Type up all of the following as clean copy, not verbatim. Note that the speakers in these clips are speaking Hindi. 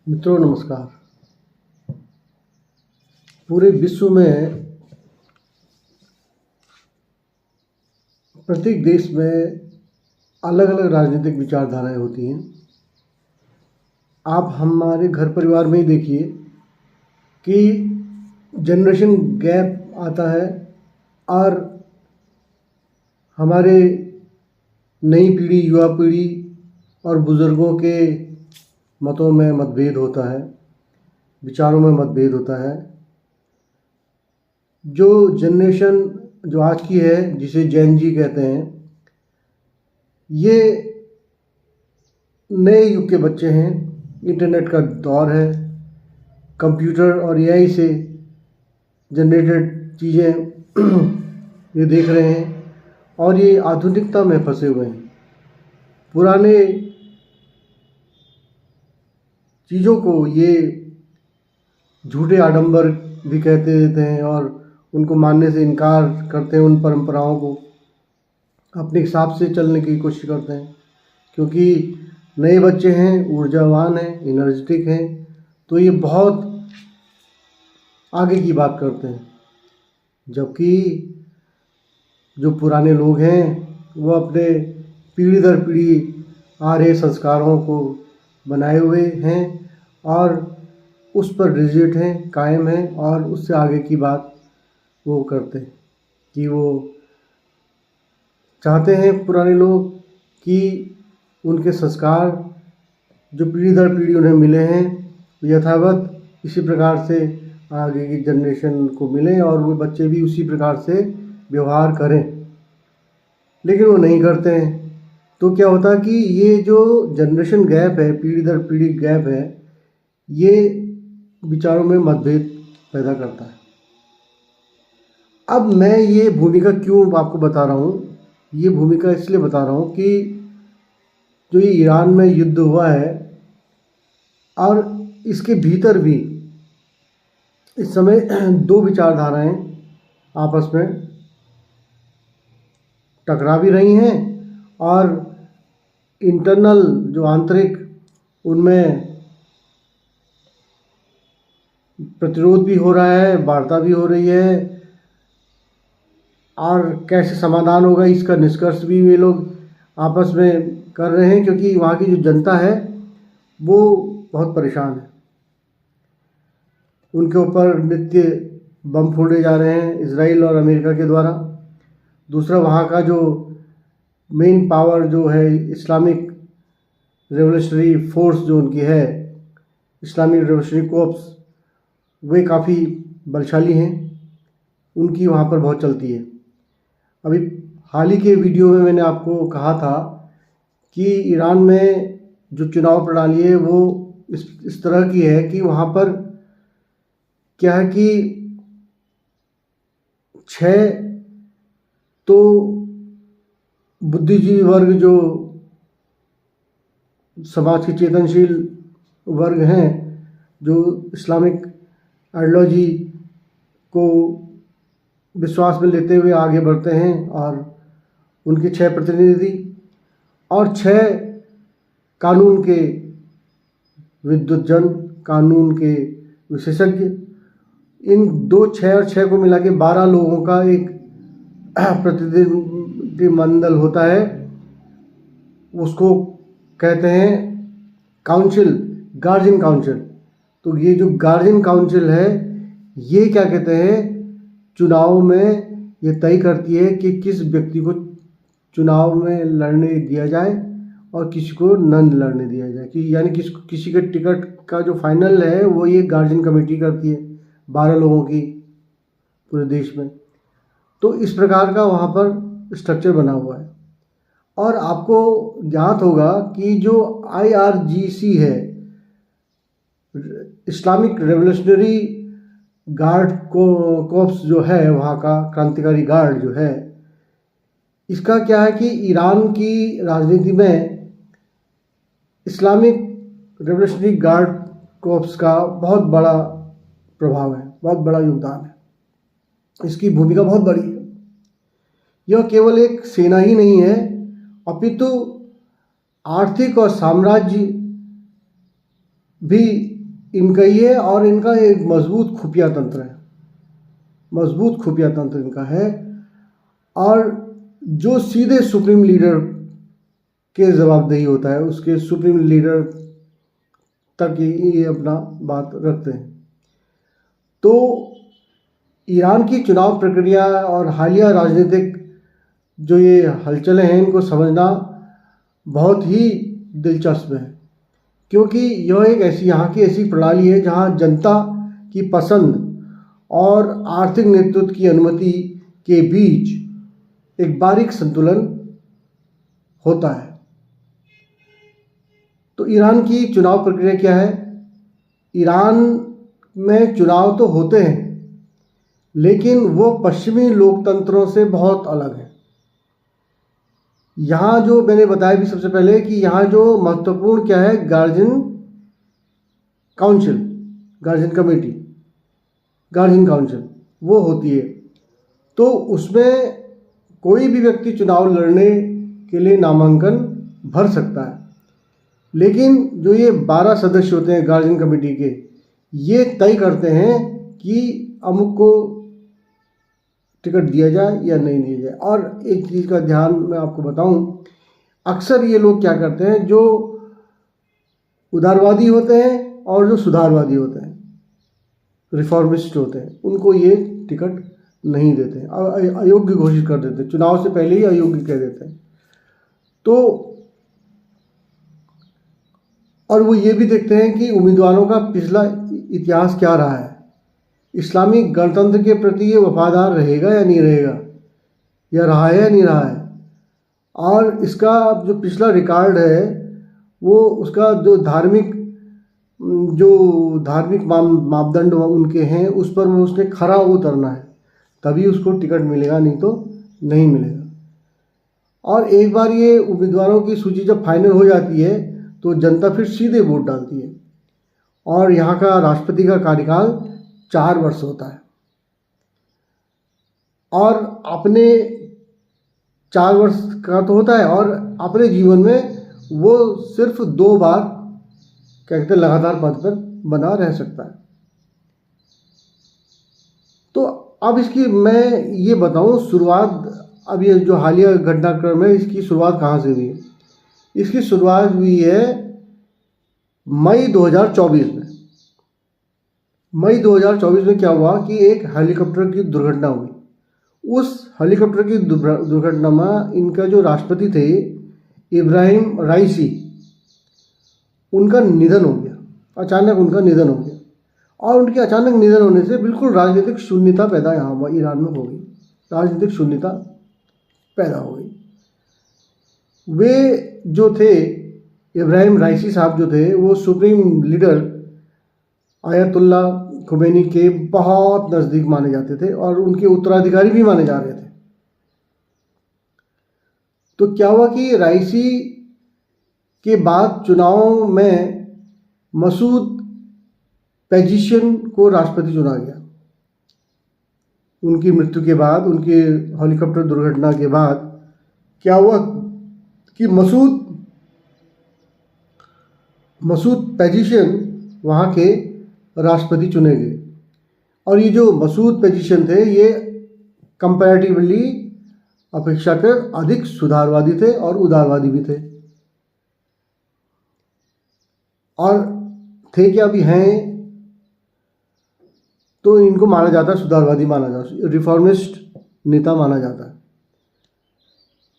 मित्रों नमस्कार। पूरे विश्व में प्रत्येक देश में अलग अलग राजनीतिक विचारधाराएं होती हैं। आप हमारे घर परिवार में ही देखिए कि जनरेशन गैप आता है और हमारे नई पीढ़ी, युवा पीढ़ी और बुज़ुर्गों के मतों में मतभेद होता है, विचारों में मतभेद होता है। जो जनरेशन जो आज की है, जिसे जेन जी कहते हैं, ये नए युग के बच्चे हैं। इंटरनेट का दौर है, कंप्यूटर और एआई से जनरेटेड चीज़ें ये देख रहे हैं और ये आधुनिकता में फंसे हुए हैं। पुराने चीज़ों को ये झूठे आडंबर भी कहते देते हैं और उनको मानने से इनकार करते हैं। उन परंपराओं को अपने हिसाब से चलने की कोशिश करते हैं, क्योंकि नए बच्चे हैं, ऊर्जावान हैं, एनर्जेटिक हैं, तो ये बहुत आगे की बात करते हैं। जबकि जो पुराने लोग हैं वो अपने पीढ़ी दर पीढ़ी आ रहे संस्कारों को बनाए हुए हैं और उस पर रिजिड हैं, कायम हैं और उससे आगे की बात वो करते हैं कि वो चाहते हैं पुराने लोग कि उनके संस्कार जो पीढ़ी दर पीढ़ी उन्हें मिले हैं यथावत इसी प्रकार से आगे की जनरेशन को मिलें और वो बच्चे भी उसी प्रकार से व्यवहार करें, लेकिन वो नहीं करते हैं। तो क्या होता है कि ये जो जनरेशन गैप है, पीढ़ी दर पीढ़ी गैप है, ये विचारों में मतभेद पैदा करता है। अब मैं ये भूमिका क्यों आपको बता रहा हूँ, ये भूमिका इसलिए बता रहा हूँ कि जो ये ईरान में युद्ध हुआ है और इसके भीतर भी इस समय दो विचारधाराएं आपस में टकरा भी रही हैं और इंटरनल जो आंतरिक उनमें प्रतिरोध भी हो रहा है, वार्ता भी हो रही है और कैसे समाधान होगा इसका निष्कर्ष भी वे लोग आपस में कर रहे हैं, क्योंकि वहाँ की जो जनता है वो बहुत परेशान है। उनके ऊपर नित्य बम फोड़े जा रहे हैं इजराइल और अमेरिका के द्वारा। दूसरा, वहाँ का जो मेन पावर जो है इस्लामिक रेवोल्यूशनरी फोर्स जो उनकी है, इस्लामिक रेवोल्यूशनरी कोर्प्स, वे काफ़ी बलशाली हैं, उनकी वहाँ पर बहुत चलती है। अभी हाल ही के वीडियो में मैंने आपको कहा था कि ईरान में जो चुनाव प्रणाली है वो इस तरह की है कि वहाँ पर क्या है कि 6 तो बुद्धिजीवी वर्ग जो समाज के चेतनशील वर्ग हैं, जो इस्लामिक आइडियोलॉजी को विश्वास में लेते हुए आगे बढ़ते हैं, और उनके 6 प्रतिनिधि और 6 कानून के विद्वज्जन, कानून के विशेषज्ञ, इन 2, 6 और 6 को मिला के 12 लोगों का एक प्रतिनिधिमंडल होता है। उसको कहते हैं काउंसिल, गार्जियन काउंसिल। तो ये जो गार्जियन काउंसिल है ये क्या कहते हैं, चुनाव में ये तय करती है कि किस व्यक्ति को चुनाव में लड़ने दिया जाए और किसी को न लड़ने दिया जाए, कि यानी किसी के टिकट का जो फाइनल है वो ये गार्जियन कमेटी करती है 12 लोगों की पूरे देश में। तो इस प्रकार का वहाँ पर स्ट्रक्चर बना हुआ है। और आपको ज्ञात होगा कि जो IRGC है, इस्लामिक रेवोल्यूशनरी गार्ड कोर्प्स जो है, वहाँ का क्रांतिकारी गार्ड जो है, इसका क्या है कि ईरान की राजनीति में इस्लामिक रेवोल्यूशनरी गार्ड कोर्प्स का बहुत बड़ा प्रभाव है, बहुत बड़ा योगदान है, इसकी भूमिका बहुत बड़ी है। यह केवल एक सेना ही नहीं है, अपितु आर्थिक और साम्राज्य भी इनका ही है और इनका एक मजबूत खुफिया तंत्र है, मजबूत खुफिया तंत्र इनका है। और जो सीधे सुप्रीम लीडर के जवाबदेही होता है, उसके सुप्रीम लीडर तक ये अपना बात रखते हैं। तो ईरान की चुनाव प्रक्रिया और हालिया राजनीतिक जो ये हलचलें हैं, इनको समझना बहुत ही दिलचस्प है, क्योंकि यह एक ऐसी यहाँ की ऐसी प्रणाली है जहाँ जनता की पसंद और आर्थिक नेतृत्व की अनुमति के बीच एक बारीक संतुलन होता है। तो ईरान की चुनाव प्रक्रिया क्या है? ईरान में चुनाव तो होते हैं, लेकिन वो पश्चिमी लोकतंत्रों से बहुत अलग है। यहाँ जो मैंने बताया भी सबसे पहले कि यहाँ जो महत्वपूर्ण क्या है, guardian council, guardian committee, guardian council वो होती है। तो उसमें कोई भी व्यक्ति चुनाव लड़ने के लिए नामांकन भर सकता है, लेकिन जो ये 12 सदस्य होते हैं गार्जियन कमेटी के, ये तय करते हैं कि अमुक को टिकट दिया जाए या नहीं दिया जाए। और एक चीज़ का ध्यान मैं आपको बताऊं, अक्सर ये लोग क्या करते हैं, जो उदारवादी होते हैं और जो सुधारवादी होते हैं, रिफॉर्मिस्ट होते हैं, उनको ये टिकट नहीं देते, अयोग्य घोषित कर देते हैं, चुनाव से पहले ही अयोग्य कह देते हैं। तो और वो ये भी देखते हैं कि उम्मीदवारों का पिछला इतिहास क्या रहा है, इस्लामिक गणतंत्र के प्रति ये वफादार रहेगा या नहीं रहेगा, या रहा है या नहीं रहा है, और इसका जो पिछला रिकॉर्ड है वो उसका जो धार्मिक मापदंड उनके हैं उस पर वो उसने खरा उतरना है, तभी उसको टिकट मिलेगा, नहीं तो नहीं मिलेगा। और एक बार ये उम्मीदवारों की सूची जब फाइनल हो जाती है तो जनता फिर सीधे वोट डालती है। और यहाँ का राष्ट्रपति का कार्यकाल 4 वर्ष होता है, और अपने 4 वर्ष का तो होता है, और अपने जीवन में वो सिर्फ 2 बार क्या कहते हैं लगातार पद पर बना रह सकता है। तो अब इसकी मैं ये बताऊं शुरुआत, अब ये जो हालिया घटनाक्रम है इसकी शुरुआत कहाँ से हुई है? इसकी शुरुआत हुई है मई 2024 में। मई 2024 में क्या हुआ कि एक हेलीकॉप्टर की दुर्घटना हुई। उस हेलीकॉप्टर की दुर्घटना में इनका जो राष्ट्रपति थे इब्राहिम राइसी, उनका निधन हो गया, अचानक उनका निधन हो गया। और उनके अचानक निधन होने से बिल्कुल राजनीतिक शून्यता पैदा यहाँ ईरान में हो गई, राजनीतिक शून्यता पैदा हो गई। वे जो थे इब्राहिम राइसी साहब जो थे, वो सुप्रीम लीडर आयतुल्ला खुमैनी के बहुत नज़दीक माने जाते थे और उनके उत्तराधिकारी भी माने जा रहे थे। तो क्या हुआ कि राइसी के बाद चुनाव में मसूद पेजिशियन को राष्ट्रपति चुना गया। उनकी मृत्यु के बाद, उनके हेलीकॉप्टर दुर्घटना के बाद क्या हुआ कि मसूद पेजिशियन वहाँ के राष्ट्रपति चुने गए। और ये जो मसूद पेजिशियन थे, ये कंपैरेटिवली अपेक्षाकृत अधिक सुधारवादी थे और उदारवादी भी थे, और थे क्या अभी हैं, तो इनको माना जाता है सुधारवादी, माना जाता है रिफॉर्मिस्ट नेता माना जाता है।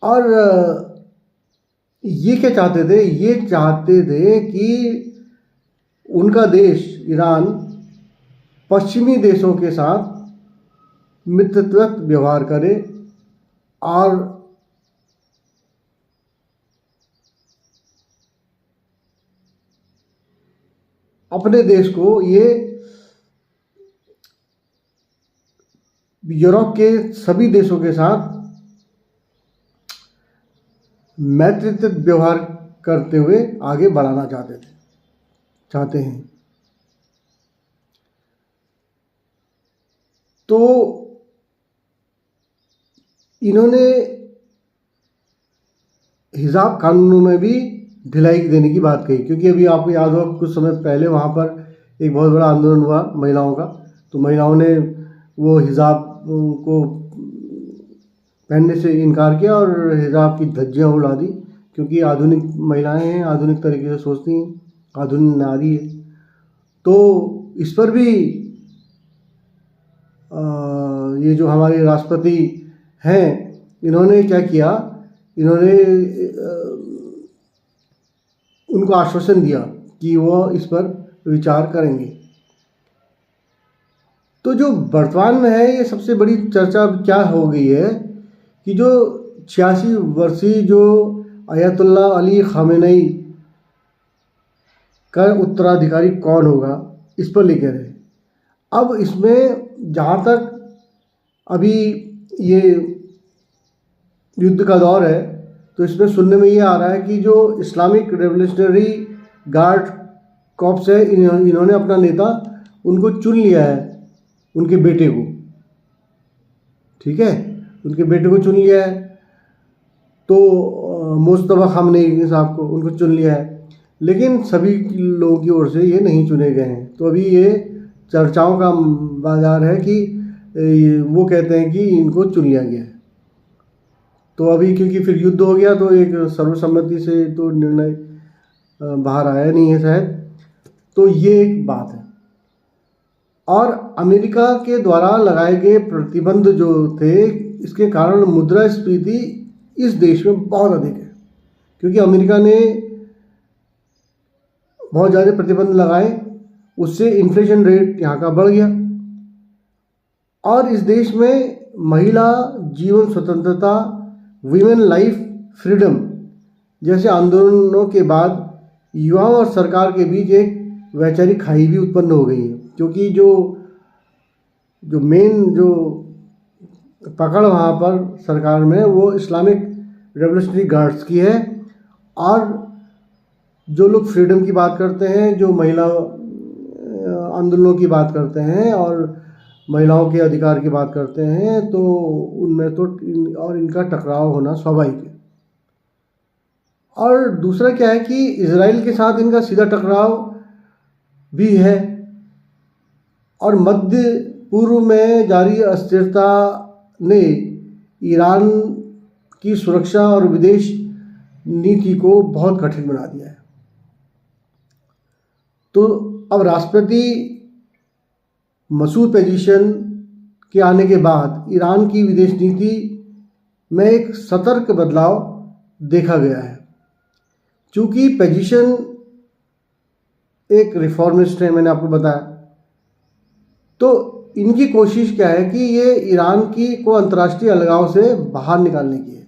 और ये क्या चाहते थे? ये चाहते थे कि उनका देश ईरान पश्चिमी देशों के साथ मित्रवत व्यवहार करे और अपने देश को ये यूरोप के सभी देशों के साथ मैत्रित्व व्यवहार करते हुए आगे बढ़ाना चाहते हैं। तो इन्होंने हिजाब कानूनों में भी ढिलाई देने की बात कही। क्योंकि अभी आपको याद होगा कुछ समय पहले वहाँ पर एक बहुत बड़ा आंदोलन हुआ महिलाओं का, तो महिलाओं ने वो हिजाब को पहनने से इनकार किया और हिजाब की धज्जियाँ उड़ा दी, क्योंकि आधुनिक महिलाएं हैं, आधुनिक तरीके से सोचती हैं, आधुनिक नारी है। तो इस पर भी ये जो हमारे राष्ट्रपति हैं, इन्होंने क्या किया, इन्होंने उनको आश्वासन दिया कि वो इस पर विचार करेंगे। तो जो वर्तमान में है, ये सबसे बड़ी चर्चा क्या हो गई है कि जो 86 वर्षीय जो अयतुल्ला अली खामेनेई का उत्तराधिकारी कौन होगा, इस पर लेकर है। अब इसमें जहाँ तक अभी ये युद्ध का दौर है, तो इसमें सुनने में ये आ रहा है कि जो इस्लामिक रेवोल्यूशनरी गार्ड कॉर्प्स है, इन्होंने अपना नेता उनको चुन लिया है, उनके बेटे को, ठीक है, उनके बेटे को चुन लिया है। तो मुस्तफा खामनेई साहब को उनको चुन लिया है, लेकिन सभी लोगों की ओर से ये नहीं चुने गए हैं। तो अभी ये चर्चाओं का बाजार है कि वो कहते हैं कि इनको चुन लिया गया है। तो अभी क्योंकि फिर युद्ध हो गया, तो एक सर्वसम्मति से तो निर्णय बाहर आया नहीं है शायद। तो ये एक बात है। और अमेरिका के द्वारा लगाए गए प्रतिबंध जो थे, इसके कारण मुद्रास्फीति इस देश में बहुत अधिक है, क्योंकि अमेरिका ने बहुत ज़्यादा प्रतिबंध लगाए, उससे इन्फ्लेशन रेट यहाँ का बढ़ गया। और इस देश में महिला जीवन स्वतंत्रता, वीमेन लाइफ फ्रीडम जैसे आंदोलनों के बाद युवाओं और सरकार के बीच एक वैचारिक खाई भी उत्पन्न हो गई है, क्योंकि जो मेन जो पकड़ वहाँ पर सरकार में वो इस्लामिक रेवोल्यूशनरी गार्ड्स की है। और जो लोग फ्रीडम की बात करते हैं, जो महिला आंदोलनों की बात करते हैं और महिलाओं के अधिकार की बात करते हैं, तो उनमें तो और इनका टकराव होना स्वाभाविक है। और दूसरा क्या है कि इजराइल के साथ इनका सीधा टकराव भी है। और मध्य पूर्व में जारी अस्थिरता ने ईरान की सुरक्षा और विदेश नीति को बहुत कठिन बना दिया है। तो अब राष्ट्रपति मसूद पेजिशन के आने के बाद ईरान की विदेश नीति में एक सतर्क बदलाव देखा गया है। चूँकि पेजिशन एक रिफॉर्मिस्ट है, मैंने आपको बताया, तो इनकी कोशिश क्या है कि ये ईरान को अंतर्राष्ट्रीय अलगाव से बाहर निकालने की है।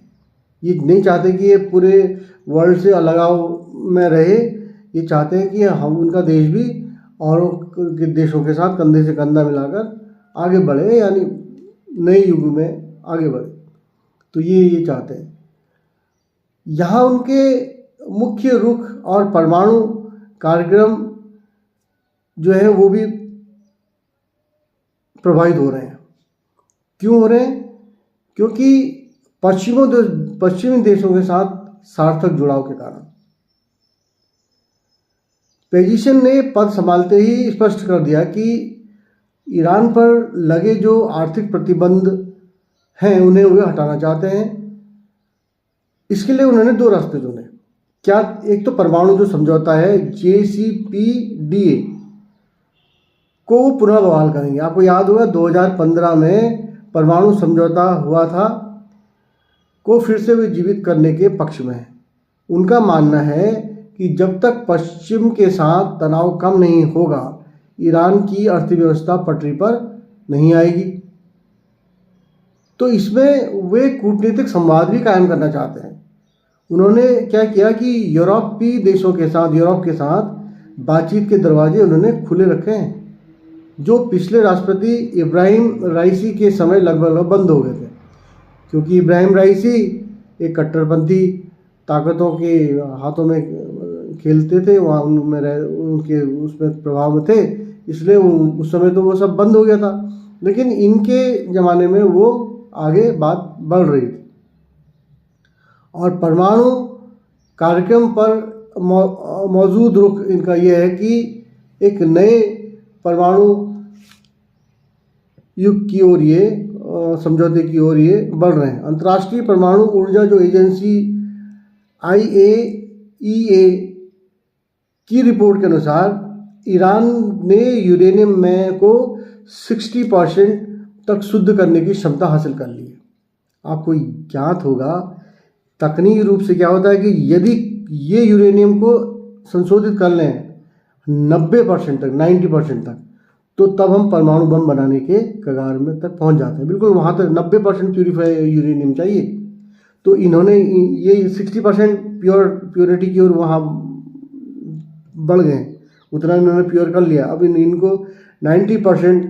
ये नहीं चाहते कि ये पूरे वर्ल्ड से अलगाव में रहे, ये चाहते हैं कि हम उनका देश भी औरों के देशों के साथ कंधे से कंधा मिलाकर आगे बढ़े, यानी नए युग में आगे बढ़े। तो ये चाहते हैं। यहाँ उनके मुख्य रुख और परमाणु कार्यक्रम जो है वो भी प्रभावित हो रहे हैं। क्यों हो रहे हैं? क्योंकि पश्चिमी देशों के साथ सार्थक जुड़ाव के कारण। पेजिशन ने पद संभालते ही स्पष्ट कर दिया कि ईरान पर लगे जो आर्थिक प्रतिबंध हैं उन्हें वे हटाना चाहते हैं। इसके लिए उन्होंने दो रास्ते चुने। क्या? एक तो परमाणु जो समझौता है JCPOA को वो पुनः बहाल करेंगे। आपको याद होगा 2015 में परमाणु समझौता हुआ था, को फिर से वे जीवित करने के पक्ष में है। उनका मानना है कि जब तक पश्चिम के साथ तनाव कम नहीं होगा, ईरान की अर्थव्यवस्था पटरी पर नहीं आएगी। तो इसमें वे कूटनीतिक संवाद भी कायम करना चाहते हैं। उन्होंने क्या किया कि यूरोप के साथ बातचीत के दरवाजे उन्होंने खुले रखे हैं, जो पिछले राष्ट्रपति इब्राहिम राइसी के समय लगभग बंद हो गए थे। क्योंकि इब्राहिम राइसी एक कट्टरपंथी ताकतों के हाथों में खेलते थे, वहाँ उनके उसमें प्रभाव में थे, इसलिए उस समय तो वो सब बंद हो गया था। लेकिन इनके ज़माने में वो आगे बात बढ़ रही थी। और परमाणु कार्यक्रम पर मौजूद रुख इनका यह है कि एक नए परमाणु युग की ओर ये समझौते की ओर ये बढ़ रहे हैं। अंतर्राष्ट्रीय परमाणु ऊर्जा जो एजेंसी IAEA की रिपोर्ट के अनुसार ईरान ने यूरेनियम में को 60% तक शुद्ध करने की क्षमता हासिल कर ली है। आपको ज्ञात होगा तकनीकी रूप से क्या होता है कि यदि ये यूरेनियम को संशोधित कर लें 90% तक, 90% तक, तो तब हम परमाणु बम बनाने के कगार में तक पहुंच जाते हैं। बिल्कुल वहाँ तक 90% प्यूरीफाई यूरेनियम चाहिए। तो इन्होंने ये 60% प्योरिटी की ओर वहाँ बढ़ गए, उतना इन्होंने प्योर कर लिया। अब इनको 90%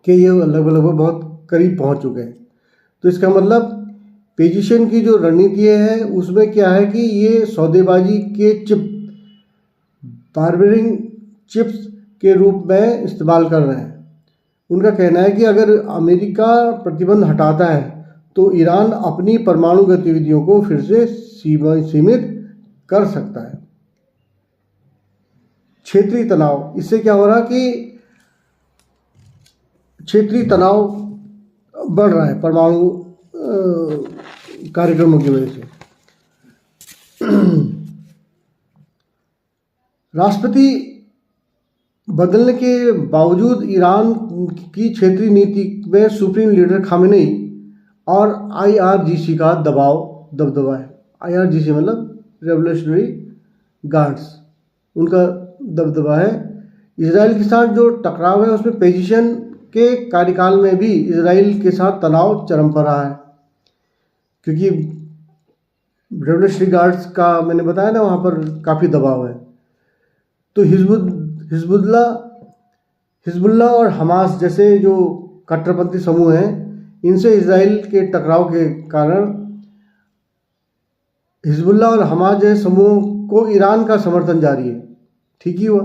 के ये लगभग बहुत करीब पहुँच चुके हैं। तो इसका मतलब पोजीशन की जो रणनीति है उसमें क्या है कि ये सौदेबाजी के चिप, बार्बरिंग चिप्स के रूप में इस्तेमाल कर रहे हैं। उनका कहना है कि अगर अमेरिका प्रतिबंध हटाता है तो ईरान अपनी परमाणु गतिविधियों को फिर से सीमित कर सकता है। क्षेत्रीय तनाव, इससे क्या हो रहा कि क्षेत्रीय तनाव बढ़ रहा है परमाणु कार्यक्रमों की वजह से। राष्ट्रपति बदलने के बावजूद ईरान की क्षेत्रीय नीति में सुप्रीम लीडर खामेनेई और IRGC का दबदबा है। IRGC मतलब रेवोल्यूशनरी गार्ड्स, उनका दबदबा है। इसराइल के साथ जो टकराव है उसमें पोजीशन के कार्यकाल में भी इसराइल के साथ तनाव चरम पर रहा है, क्योंकि रेवोल्यूशनरी गार्ड्स का मैंने बताया ना वहाँ पर काफ़ी दबाव है। तो हिजबुल्लाह और हमास जैसे जो कट्टरपंथी समूह हैं, इनसे इसराइल के टकराव के कारण हिजबुल्लाह और हमास जैसे समूहों को ईरान का समर्थन जारी है। ठीक ही हुआ,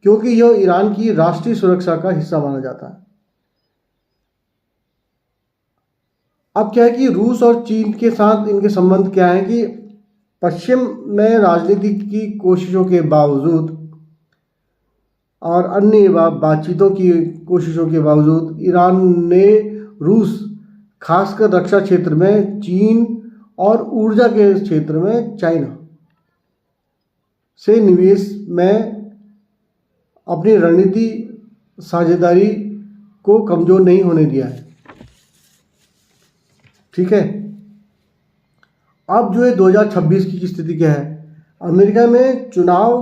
क्योंकि यह ईरान की राष्ट्रीय सुरक्षा का हिस्सा माना जाता है। अब क्या है कि रूस और चीन के साथ इनके संबंध क्या है कि पश्चिम में राजनीति की कोशिशों के बावजूद और अन्य बातचीतों की कोशिशों के बावजूद ईरान ने रूस, खासकर रक्षा क्षेत्र में चीन और ऊर्जा के क्षेत्र में चाइना से निवेश में अपनी रणनीति साझेदारी को कमजोर नहीं होने दिया है। ठीक है, अब जो है 2026 की स्थिति क्या है? अमेरिका में चुनाव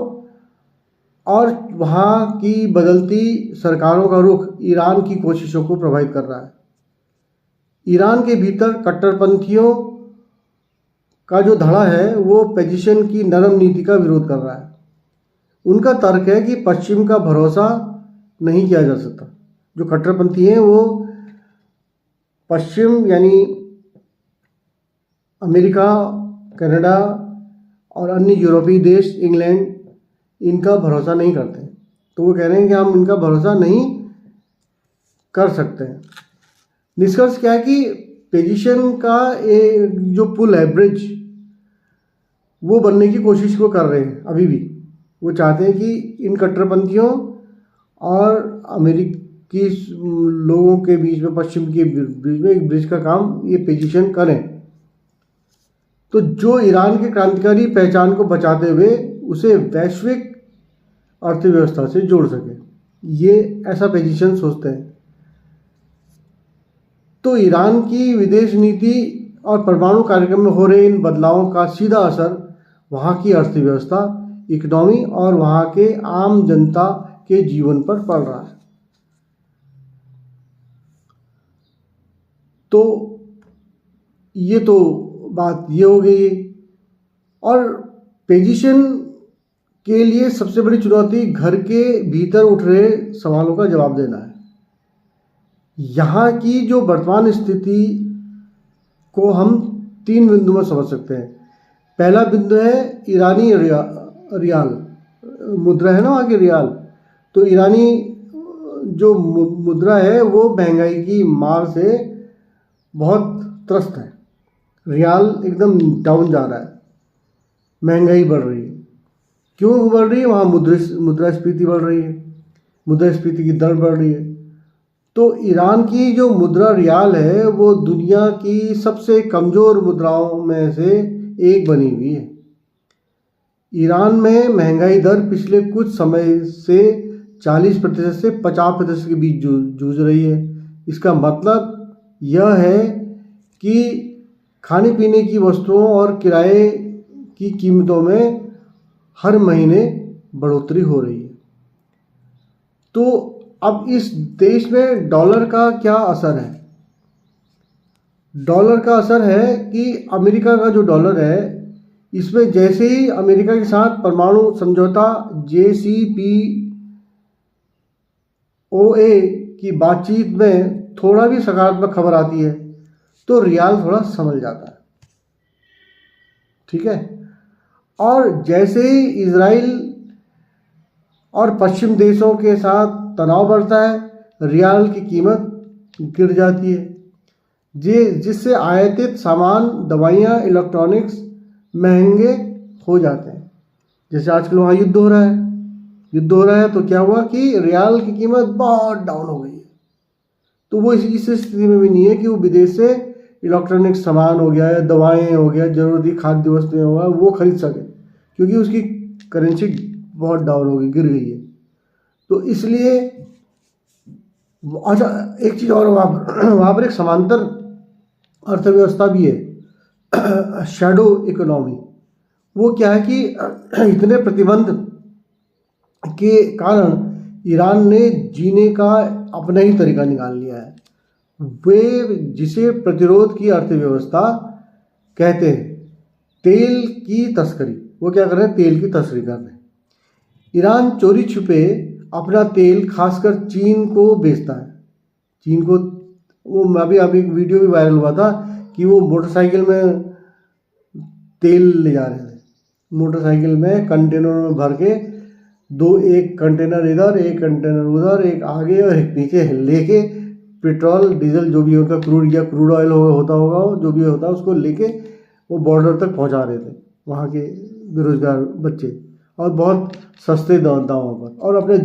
और वहाँ की बदलती सरकारों का रुख ईरान की कोशिशों को प्रभावित कर रहा है। ईरान के भीतर कट्टरपंथियों का जो धड़ा है वो पोजीशन की नरम नीति का विरोध कर रहा है। उनका तर्क है कि पश्चिम का भरोसा नहीं किया जा सकता। जो कट्टरपंथी हैं वो पश्चिम यानी अमेरिका, कनाडा और अन्य यूरोपीय देश, इंग्लैंड, इनका भरोसा नहीं करते। तो वो कह रहे हैं कि हम इनका भरोसा नहीं कर सकते हैं। निष्कर्ष क्या है कि पोजीशन का जो पुल है, ब्रिज, वो बनने की कोशिश वो कर रहे हैं। अभी भी वो चाहते हैं कि इन कट्टरपंथियों और अमेरिकी लोगों के बीच में, पश्चिम के बीच में एक ब्रिज का काम ये पोजीशन करें, तो जो ईरान की क्रांतिकारी पहचान को बचाते हुए उसे वैश्विक अर्थव्यवस्था से जोड़ सके, ये ऐसा पोजीशन सोचते हैं। तो ईरान की विदेश नीति और परमाणु कार्यक्रम में हो रहे इन बदलावों का सीधा असर वहाँ की अर्थव्यवस्था, इकोनॉमी और वहाँ के आम जनता के जीवन पर पड़ रहा है। तो ये तो बात ये हो गई। और पोजीशन के लिए सबसे बड़ी चुनौती घर के भीतर उठ रहे सवालों का जवाब देना है। यहाँ की जो वर्तमान स्थिति को हम 3 बिंदु में समझ सकते हैं। पहला बिंदु है ईरानी रियाल, मुद्रा है ना वहाँ की रियाल। तो ईरानी जो मुद्रा है वो महंगाई की मार से बहुत त्रस्त है। रियाल एकदम डाउन जा रहा है, महंगाई बढ़ रही है। क्यों बढ़ रही है? वहाँ मुद्रास्फीति बढ़ रही है, मुद्रास्फीति की दर बढ़ रही है। तो ईरान की जो मुद्रा रियाल है वो दुनिया की सबसे कमज़ोर मुद्राओं में से एक बनी हुई है। ईरान में महंगाई दर पिछले कुछ समय से 40% से 50% के बीच जूझ रही है। इसका मतलब यह है कि खाने पीने की वस्तुओं और किराए की कीमतों में हर महीने बढ़ोतरी हो रही है। तो अब इस देश में डॉलर का क्या असर है? डॉलर का असर है कि अमेरिका का जो डॉलर है, इसमें जैसे ही अमेरिका के साथ परमाणु समझौता JCPOA की बातचीत में थोड़ा भी सकारात्मक खबर आती है तो रियाल थोड़ा संभल जाता है, ठीक है। और जैसे ही इजराइल और पश्चिम देशों के साथ तनाव बढ़ता है, रियाल की कीमत गिर जाती है, जिससे आयातित सामान, दवाइयाँ, इलेक्ट्रॉनिक्स महंगे हो जाते हैं। जैसे आजकल वहाँ युद्ध हो रहा है तो क्या हुआ कि रियाल की कीमत बहुत डाउन हो गई है। तो वो इस स्थिति में भी नहीं है कि वो विदेश से इलेक्ट्रॉनिक सामान हो गया या दवाएं हो गया, जरूरी खाद्य वस्तुएं हो गया, वो खरीद सके, क्योंकि उसकी करेंसी बहुत डाउन हो गई, गिर गई है। तो इसलिए अच्छा, एक चीज़ और, वहाँ पर एक समांतर अर्थव्यवस्था भी है, शैडो इकोनॉमी। वो क्या है कि इतने प्रतिबंध के कारण ईरान ने जीने का अपना ही तरीका निकाल लिया है। वे जिसे प्रतिरोध की अर्थव्यवस्था कहते हैं, तेल की तस्करी, वो क्या कर रहे हैं? तेल की तस्करी कर रहे हैं। ईरान चोरी छुपे अपना तेल खासकर चीन को बेचता है। चीन को, वो अभी एक वीडियो भी वायरल हुआ था कि वो मोटरसाइकिल में तेल ले जा रहे थे, मोटरसाइकिल में कंटेनर में भर के, एक कंटेनर इधर, एक कंटेनर उधर, एक आगे और एक पीछे लेके, पेट्रोल डीजल जो भी होता, क्रूड या क्रूड ऑयल होता होगा, जो भी होता है, उसको लेके वो बॉर्डर तक पहुंचा रहे थे वहाँ के बेरोजगार बच्चे, और बहुत सस्ते दामों पर, और अपने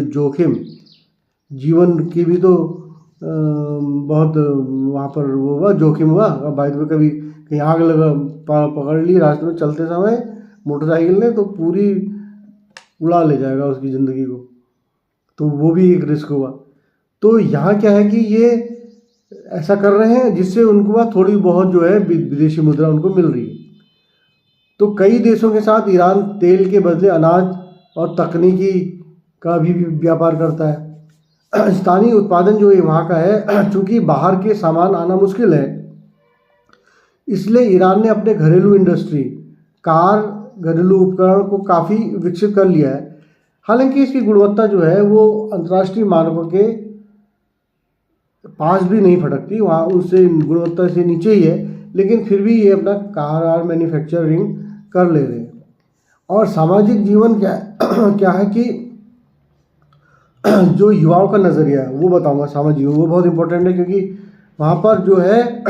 जोखिम जीवन की भी तो बहुत वहाँ पर वो हुआ, जोखिम हुआ। बाइक में कभी कहीं आग लगा, पकड़ ली रास्ते में चलते समय मोटरसाइकिल ने, तो पूरी उड़ा ले जाएगा उसकी ज़िंदगी को, तो वो भी एक रिस्क हुआ। तो यहाँ क्या है कि ये ऐसा कर रहे हैं जिससे उनको थोड़ी बहुत जो है विदेशी मुद्रा उनको मिल रही है। तो कई देशों के साथ ईरान तेल के बदले अनाज और तकनीकी का भी व्यापार करता है। स्थानीय उत्पादन जो वहाँ का है, चूँकि बाहर के सामान आना मुश्किल है, इसलिए ईरान ने अपने घरेलू इंडस्ट्री, कार, घरेलू उपकरण को काफ़ी विकसित कर लिया है। हालांकि इसकी गुणवत्ता जो है वो अंतर्राष्ट्रीय मानकों के पास भी नहीं फटकती, वहाँ उससे गुणवत्ता से नीचे ही है, लेकिन फिर भी ये अपना कार मैन्युफैक्चरिंग कर ले रहे हैं। और सामाजिक जीवन क्या है कि जो युवाओं का नज़रिया है वो बताऊंगा। सामाजिक जीवन वो बहुत इंपॉर्टेंट है, क्योंकि वहाँ पर जो है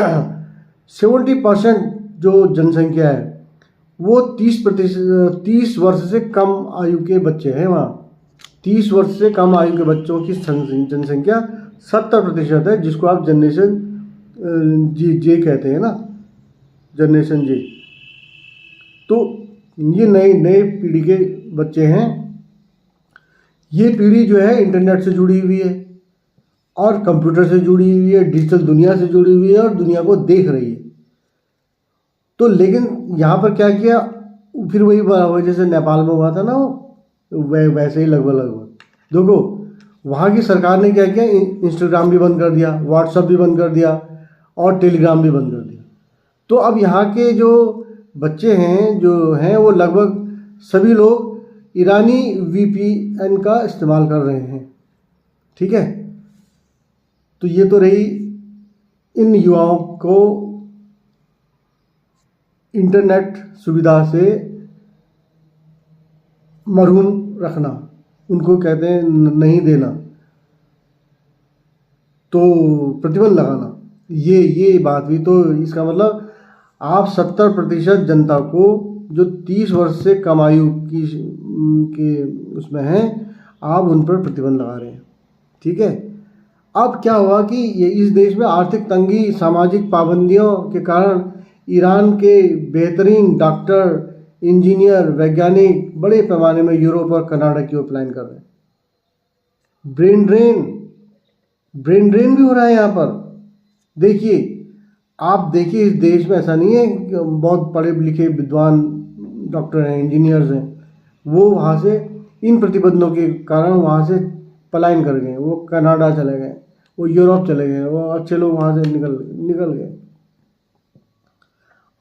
70% जो जनसंख्या है वो 30 वर्ष से कम आयु के बच्चे हैं। वहाँ 30 वर्ष से कम आयु के बच्चों की जनसंख्या 70% है, जिसको आप जनरेशन जे कहते हैं ना, जनरेशन जे। तो ये नए पीढ़ी के बच्चे हैं। ये पीढ़ी जो है इंटरनेट से जुड़ी हुई है और कंप्यूटर से जुड़ी हुई है, डिजिटल दुनिया से जुड़ी हुई है और दुनिया को देख रही है। तो लेकिन यहाँ पर क्या किया, फिर वही जैसे नेपाल में हुआ था ना, वैसे ही लगभग देखो, वहाँ की सरकार ने क्या किया, इंस्टाग्राम भी बंद कर दिया, व्हाट्सएप भी बंद कर दिया और टेलीग्राम भी बंद कर दिया। तो अब यहाँ के जो बच्चे हैं वो लगभग सभी लोग ईरानी VPN का इस्तेमाल कर रहे हैं, ठीक है। तो ये तो रही इन युवाओं को इंटरनेट सुविधा से महरूम रखना, उनको कहते हैं नहीं देना, तो प्रतिबंध लगाना, ये बात हुई। तो इसका मतलब आप 70% जनता को जो 30 वर्ष से कम आयु की के उसमें हैं, आप उन पर प्रतिबंध लगा रहे हैं। ठीक है। अब क्या हुआ कि ये इस देश में आर्थिक तंगी, सामाजिक पाबंदियों के कारण ईरान के बेहतरीन डॉक्टर, इंजीनियर, वैज्ञानिक बड़े पैमाने में यूरोप और कनाडा की ओर पलायन कर रहे हैं। ब्रेन ड्रेन भी हो रहा है यहाँ पर। देखिए, आप देखिए, इस देश में ऐसा नहीं है कि बहुत पढ़े लिखे विद्वान डॉक्टर हैं, इंजीनियर्स हैं, वो वहाँ से इन प्रतिबंधों के कारण वहाँ से पलायन कर गए, वो कनाडा चले गए, वो यूरोप चले गए, वो अच्छे लोग वहाँ से निकल गए।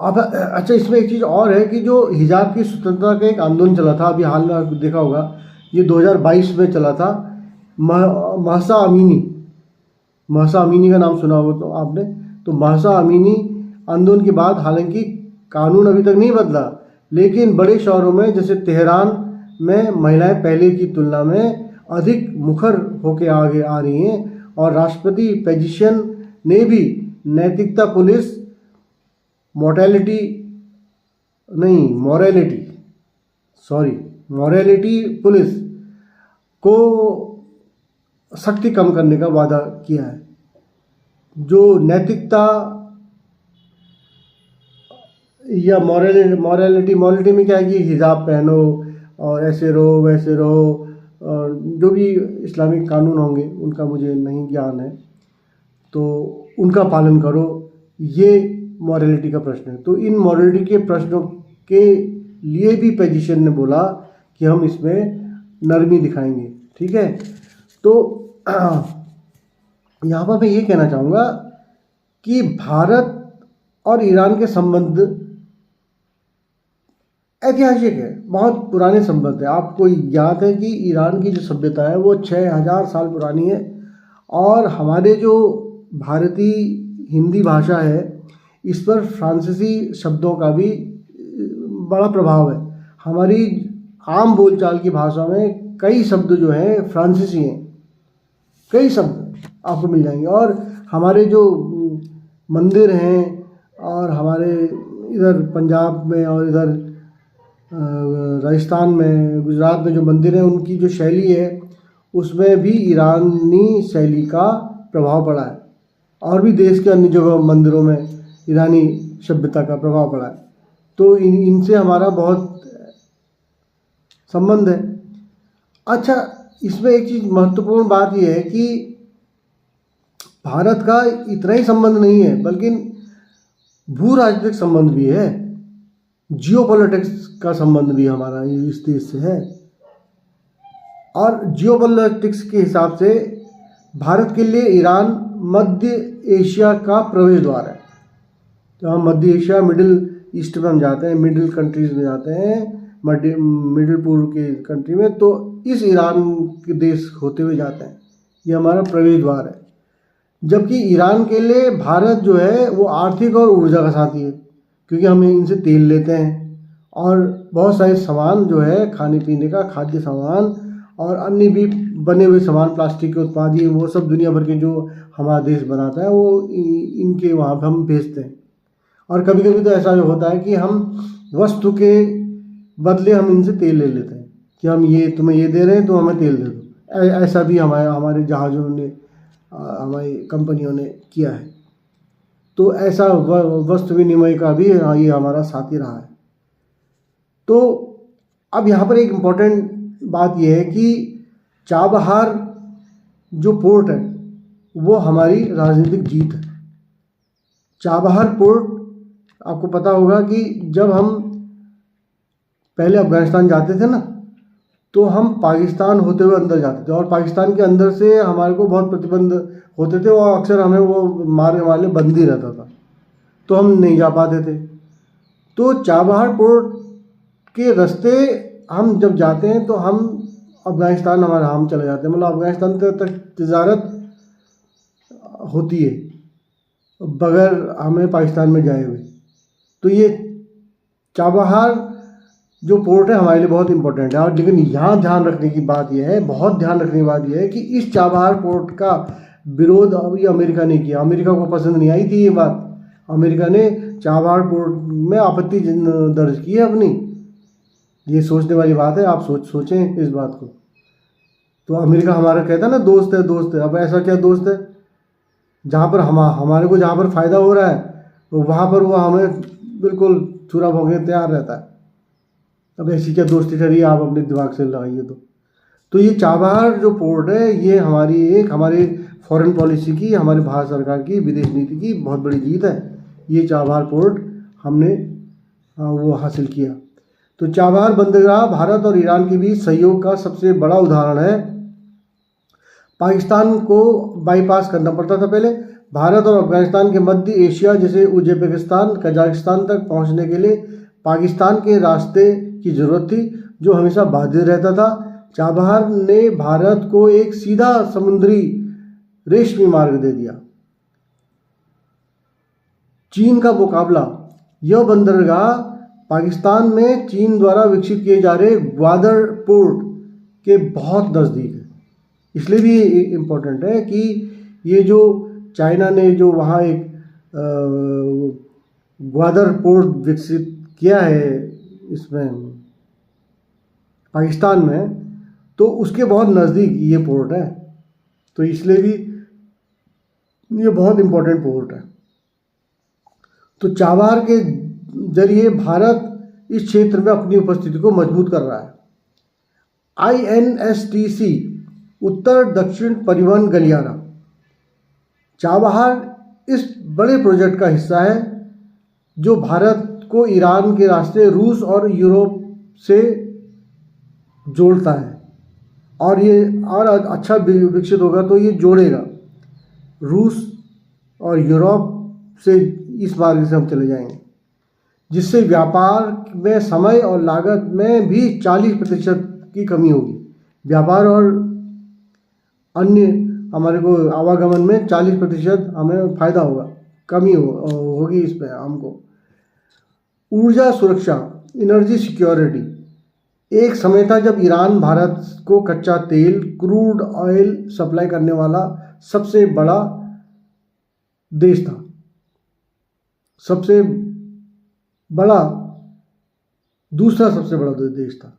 अब अच्छा, इसमें एक चीज़ और है कि जो हिजाब की स्वतंत्रता का एक आंदोलन चला था, अभी हाल में आपको देखा होगा, ये 2022 में चला था। महसा अमीनी का नाम सुना होगा तो आपने। तो महसा अमीनी आंदोलन के बाद हालांकि कानून अभी तक नहीं बदला, लेकिन बड़े शहरों में जैसे तेहरान में महिलाएं पहले की तुलना में अधिक मुखर होकर आगे आ रही हैं, और राष्ट्रपति पेजिशन ने भी नैतिकता पुलिस मोरालिटी पुलिस को सख्ती कम करने का वादा किया है। जो नैतिकता या मोरालिटी में क्या है कि हिजाब पहनो और ऐसे रहो वैसे रहो, और जो भी इस्लामिक कानून होंगे उनका मुझे नहीं ज्ञान है, तो उनका पालन करो, ये मॉरलिटी का प्रश्न है। तो इन मॉरलिटी के प्रश्नों के लिए भी पेजिशन ने बोला कि हम इसमें नरमी दिखाएंगे। ठीक है। तो यहाँ पर मैं ये कहना चाहूँगा कि भारत और ईरान के संबंध ऐतिहासिक है, बहुत पुराने संबंध है। आपको याद है कि ईरान की जो सभ्यता है वो 6000 साल पुरानी है, और हमारे जो भारतीय हिंदी भाषा है इस पर फ्रांसीसी शब्दों का भी बड़ा प्रभाव है। हमारी आम बोलचाल की भाषा में कई शब्द जो हैं फ्रांसीसी हैं, कई शब्द आपको मिल जाएंगे। और हमारे जो मंदिर हैं, और हमारे इधर पंजाब में और इधर राजस्थान में, गुजरात में जो मंदिर हैं, उनकी जो शैली है उसमें भी ईरानी शैली का प्रभाव पड़ा है, और भी देश के अन्य जगह मंदिरों में ईरानी सभ्यता का प्रभाव पड़ा है। तो इनसे हमारा बहुत संबंध है। अच्छा, इसमें एक चीज़ महत्वपूर्ण बात यह है कि भारत का इतना ही संबंध नहीं है, बल्कि भू राजनीतिक संबंध भी है, जियोपॉलिटिक्स का संबंध भी हमारा इस देश से है। और जियोपॉलिटिक्स के हिसाब से भारत के लिए ईरान मध्य एशिया का प्रवेश द्वार है। तो हम मध्य एशिया, मिडिल ईस्ट में हम जाते हैं, मिडिल कंट्रीज में जाते हैं, मिडिल पूर्व के कंट्री में, तो इस ईरान के देश होते हुए जाते हैं, ये हमारा प्रवेश द्वार है। जबकि ईरान के लिए भारत जो है वो आर्थिक और ऊर्जा का साथी है, क्योंकि हम इनसे तेल लेते हैं, और बहुत सारे सामान जो है खाने पीने का, खाद्य सामान और अन्य भी बने हुए सामान, प्लास्टिक के उत्पाद, ये वो सब दुनिया भर के जो हमारा देश बनाता है वो इनके वहाँ पर हम भेजते हैं। और कभी कभी तो ऐसा जो होता है कि हम वस्तु के बदले हम इनसे तेल ले लेते हैं, कि हम ये तुम्हें ये दे रहे हैं तो हमें तेल दे दो। ऐसा भी हमारे जहाज़ों ने, हमारी कंपनियों ने किया है। तो ऐसा वस्तु विनिमय का भी ये हमारा साथी रहा है। तो अब यहाँ पर एक इम्पॉर्टेंट बात यह है कि चाबहार जो पोर्ट है वो हमारी राजनीतिक जीत है। चाबहार पोर्ट, आपको पता होगा कि जब हम पहले अफगानिस्तान जाते थे ना, तो हम पाकिस्तान होते हुए अंदर जाते थे, और पाकिस्तान के अंदर से हमारे को बहुत प्रतिबंध होते थे, और अक्सर हमें वो मारने वाले बंदी रहता था, तो हम नहीं जा पाते थे। तो चाबहार पोर्ट के रास्ते हम जब जाते हैं तो हम अफगानिस्तान हम चले जाते हैं, मतलब अफगानिस्तान तक तिजारत होती है बगैर हमें पाकिस्तान में जाए हुए। तो ये चाबहार जो पोर्ट है हमारे लिए बहुत इंपॉर्टेंट है। और लेकिन यहाँ ध्यान रखने की बात यह है, बहुत ध्यान रखने की बात यह है कि इस चाबहार पोर्ट का विरोध अभी अमेरिका ने किया। अमेरिका को पसंद नहीं आई थी ये बात। अमेरिका ने चाबहार पोर्ट में आपत्ति दर्ज की है अपनी। ये सोचने वाली बात है, आप सोचें इस बात को। तो अमेरिका हमारा कहता है ना दोस्त है दोस्त है, अब ऐसा क्या दोस्त है? जहाँ पर हमारे को जहाँ पर फ़ायदा हो रहा है तो वहाँ पर वो हमें बिल्कुल छुरा भोंकने तैयार रहता है। अब ऐसी क्या दोस्ती ठहरी, आप अपने दिमाग से लगाइए। तो ये चाबहार जो पोर्ट है ये हमारी फॉरेन पॉलिसी की, हमारे भारत सरकार की विदेश नीति की बहुत बड़ी जीत है। ये चाबहार पोर्ट हमने वो हासिल किया। तो चाबहार बंदरगाह भारत और ईरान के बीच सहयोग का सबसे बड़ा उदाहरण है। पाकिस्तान को बाईपास करना पड़ता था पहले। भारत और अफगानिस्तान के मध्य एशिया जैसे उज्बेकिस्तान, कजाकिस्तान तक पहुंचने के लिए पाकिस्तान के रास्ते की ज़रूरत थी, जो हमेशा बाधित रहता था। चाबहार ने भारत को एक सीधा समुद्री रेशमी मार्ग दे दिया। चीन का मुकाबला, यह बंदरगाह पाकिस्तान में चीन द्वारा विकसित किए जा रहे ग्वादर पोर्ट के बहुत नज़दीक है। इसलिए भी इम्पोर्टेंट है कि ये जो चाइना ने जो वहाँ एक ग्वादर पोर्ट विकसित किया है इसमें पाकिस्तान में, तो उसके बहुत नज़दीक ये पोर्ट है। तो इसलिए भी ये बहुत इम्पोर्टेंट पोर्ट है। तो चाबहार के जरिए भारत इस क्षेत्र में अपनी उपस्थिति को मजबूत कर रहा है। INSTC उत्तर दक्षिण परिवहन गलियारा, चाबहार इस बड़े प्रोजेक्ट का हिस्सा है जो भारत को ईरान के रास्ते रूस और यूरोप से जोड़ता है। और ये और अच्छा विकसित होगा तो ये जोड़ेगा रूस और यूरोप से, इस मार्ग से हम चले जाएंगे, जिससे व्यापार में समय और लागत में भी 40% की कमी होगी। व्यापार और अन्य हमारे को आवागमन में 40% हमें फ़ायदा होगा, कमी होगी इस पर हमको। ऊर्जा सुरक्षा, एनर्जी सिक्योरिटी, एक समय था जब ईरान भारत को कच्चा तेल, क्रूड ऑयल सप्लाई करने वाला सबसे बड़ा देश था। दूसरा सबसे बड़ा देश था।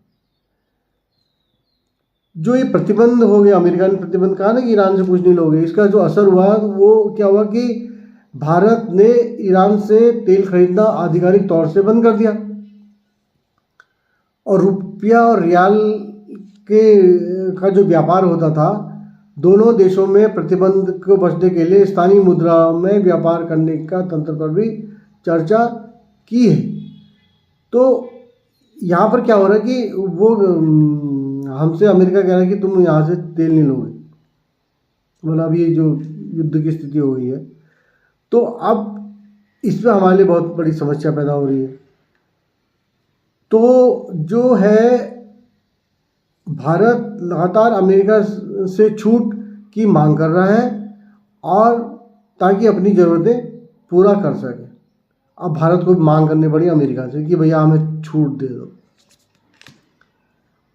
जो ये प्रतिबंध हो गया, अमेरिका ने प्रतिबंध कहा ना कि ईरान से कुछ नहीं लोगे, इसका जो असर हुआ वो क्या हुआ कि भारत ने ईरान से तेल खरीदना आधिकारिक तौर से बंद कर दिया। और रुपया और रियाल का जो व्यापार होता था, दोनों देशों में प्रतिबंध को बचने के लिए स्थानीय मुद्रा में व्यापार करने का तंत्र पर भी चर्चा की है। तो यहाँ पर क्या हो रहा है कि वो हमसे अमेरिका कह रहा है कि तुम यहाँ से तेल नहीं लोगे, मतलब अब ये जो युद्ध की स्थिति हो गई है, तो अब इसमें हमारे लिए बहुत बड़ी समस्या पैदा हो रही है। तो जो है भारत लगातार अमेरिका से छूट की मांग कर रहा है और ताकि अपनी ज़रूरतें पूरा कर सके। अब भारत को मांग करनी पड़ी अमेरिका से कि भैया हमें छूट दे दो।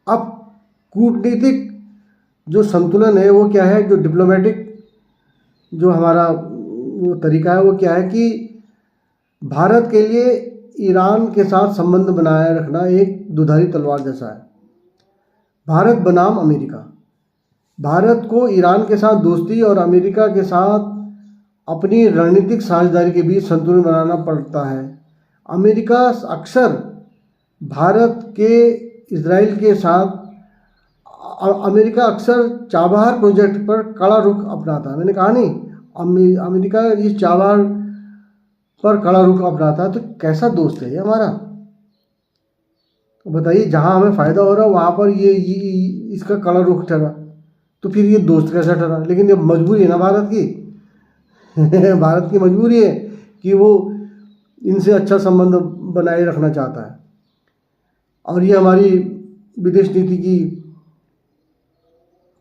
अब कूटनीतिक जो संतुलन है वो क्या है, जो डिप्लोमेटिक जो हमारा वो तरीका है वो क्या है कि भारत के लिए ईरान के साथ संबंध बनाए रखना एक दुधारी तलवार जैसा है। भारत बनाम अमेरिका, भारत को ईरान के साथ दोस्ती और अमेरिका के साथ अपनी रणनीतिक साझेदारी के बीच संतुलन बनाना पड़ता है। अमेरिका अक्सर भारत के इजराइल के साथ अमेरिका अक्सर चाबहार प्रोजेक्ट पर कड़ा रुख अपनाता है। मैंने कहा नहीं, अमेरिका इस चाबहार पर कड़ा रुख अपनाता है। तो कैसा दोस्त है ये हमारा? तो बताइए, जहाँ हमें फ़ायदा हो रहा है वहाँ पर ये इसका कड़ा रुख ठहरा, तो फिर ये दोस्त कैसा ठहरा? लेकिन ये मजबूरी है ना भारत की भारत की मजबूरी है कि वो इनसे अच्छा संबंध बनाए रखना चाहता है। और ये हमारी विदेश नीति की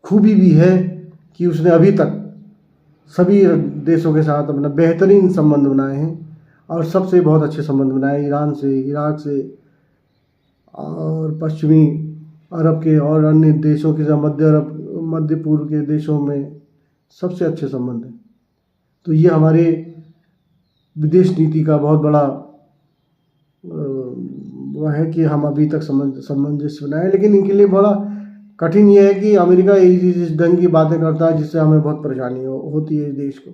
खूबी भी है कि उसने अभी तक सभी देशों के साथ अपना बेहतरीन संबंध बनाए हैं और सबसे बहुत अच्छे संबंध बनाए, ईरान से, इराक से और पश्चिमी अरब के और अन्य देशों के साथ, मध्य पूर्व के देशों में सबसे अच्छे संबंध हैं। तो ये हमारे विदेश नीति का बहुत बड़ा वह है कि हम अभी तक सामंजस्य बनाए, लेकिन इनके लिए बड़ा कठिन ये है कि अमेरिका इस ढंग की बातें करता है जिससे हमें बहुत परेशानी होती है इस देश को।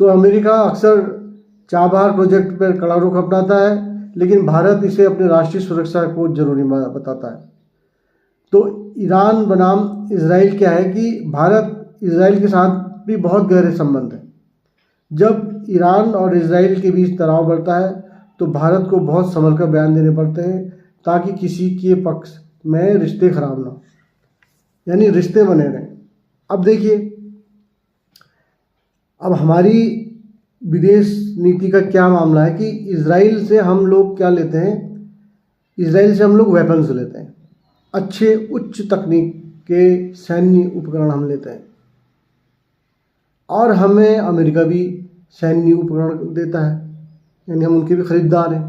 तो अमेरिका अक्सर चाबहार प्रोजेक्ट पर कड़ा रुख अपनाता है, लेकिन भारत इसे अपनी राष्ट्रीय सुरक्षा को जरूरी बताता है। तो ईरान बनाम इजराइल क्या है कि भारत इजराइल के साथ भी बहुत गहरे संबंध है। जब ईरान और इजराइल के बीच तनाव बढ़ता है तो भारत को बहुत संभल कर बयान देने पड़ते हैं ताकि किसी के पक्ष में रिश्ते खराब ना हो, यानी रिश्ते बने रहें। अब देखिए, अब हमारी विदेश नीति का क्या मामला है कि इजराइल से हम लोग क्या लेते हैं, इजराइल से हम लोग वेपन्स लेते हैं, अच्छे उच्च तकनीक के सैन्य उपकरण हम लेते हैं, और हमें अमेरिका भी सैन्य उपकरण देता है, यानी हम उनके भी खरीदार हैं।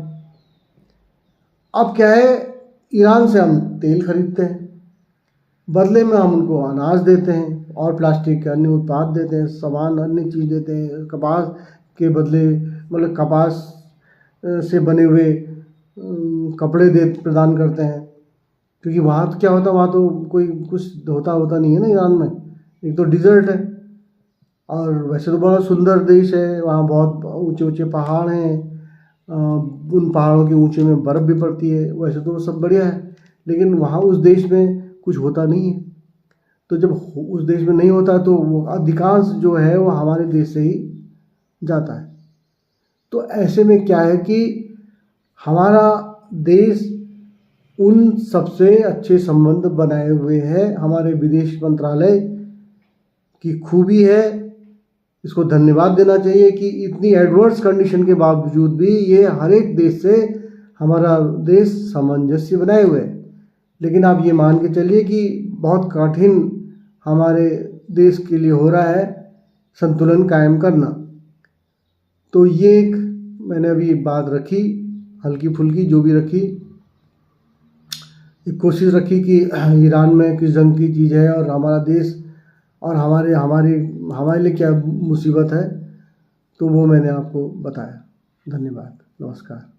अब क्या है, ईरान से हम तेल खरीदते हैं, बदले में हम उनको अनाज देते हैं और प्लास्टिक के अन्य उत्पाद देते हैं, सामान अन्य चीज़ देते हैं, कपास के बदले मतलब कपास से बने हुए कपड़े प्रदान करते हैं, क्योंकि वहाँ तो क्या होता है, वहाँ तो कोई कुछ होता नहीं है ना ईरान में। एक तो डिज़र्ट है और वैसे तो बड़ा सुंदर देश है, वहाँ बहुत ऊंचे ऊंचे पहाड़ हैं, उन पहाड़ों के ऊंचे में बर्फ़ भी पड़ती है, वैसे तो सब बढ़िया है, लेकिन वहाँ उस देश में कुछ होता नहीं है। तो जब उस देश में नहीं होता तो वो अधिकांश जो है वो हमारे देश से ही जाता है। तो ऐसे में क्या है कि हमारा देश उन सबसे अच्छे संबंध बनाए हुए है, हमारे विदेश मंत्रालय की खूबी है, इसको धन्यवाद देना चाहिए कि इतनी एडवर्स कंडीशन के बावजूद भी ये हर एक देश से हमारा देश सामंजस्य बनाए हुए है। लेकिन आप ये मान के चलिए कि बहुत कठिन हमारे देश के लिए हो रहा है संतुलन कायम करना। तो ये एक मैंने अभी बात रखी, हल्की फुल्की जो भी रखी, एक कोशिश रखी कि ईरान में किस ढंग की चीज़ है और हमारा देश और हमारे लिए क्या मुसीबत है, तो वो मैंने आपको बताया। धन्यवाद, नमस्कार।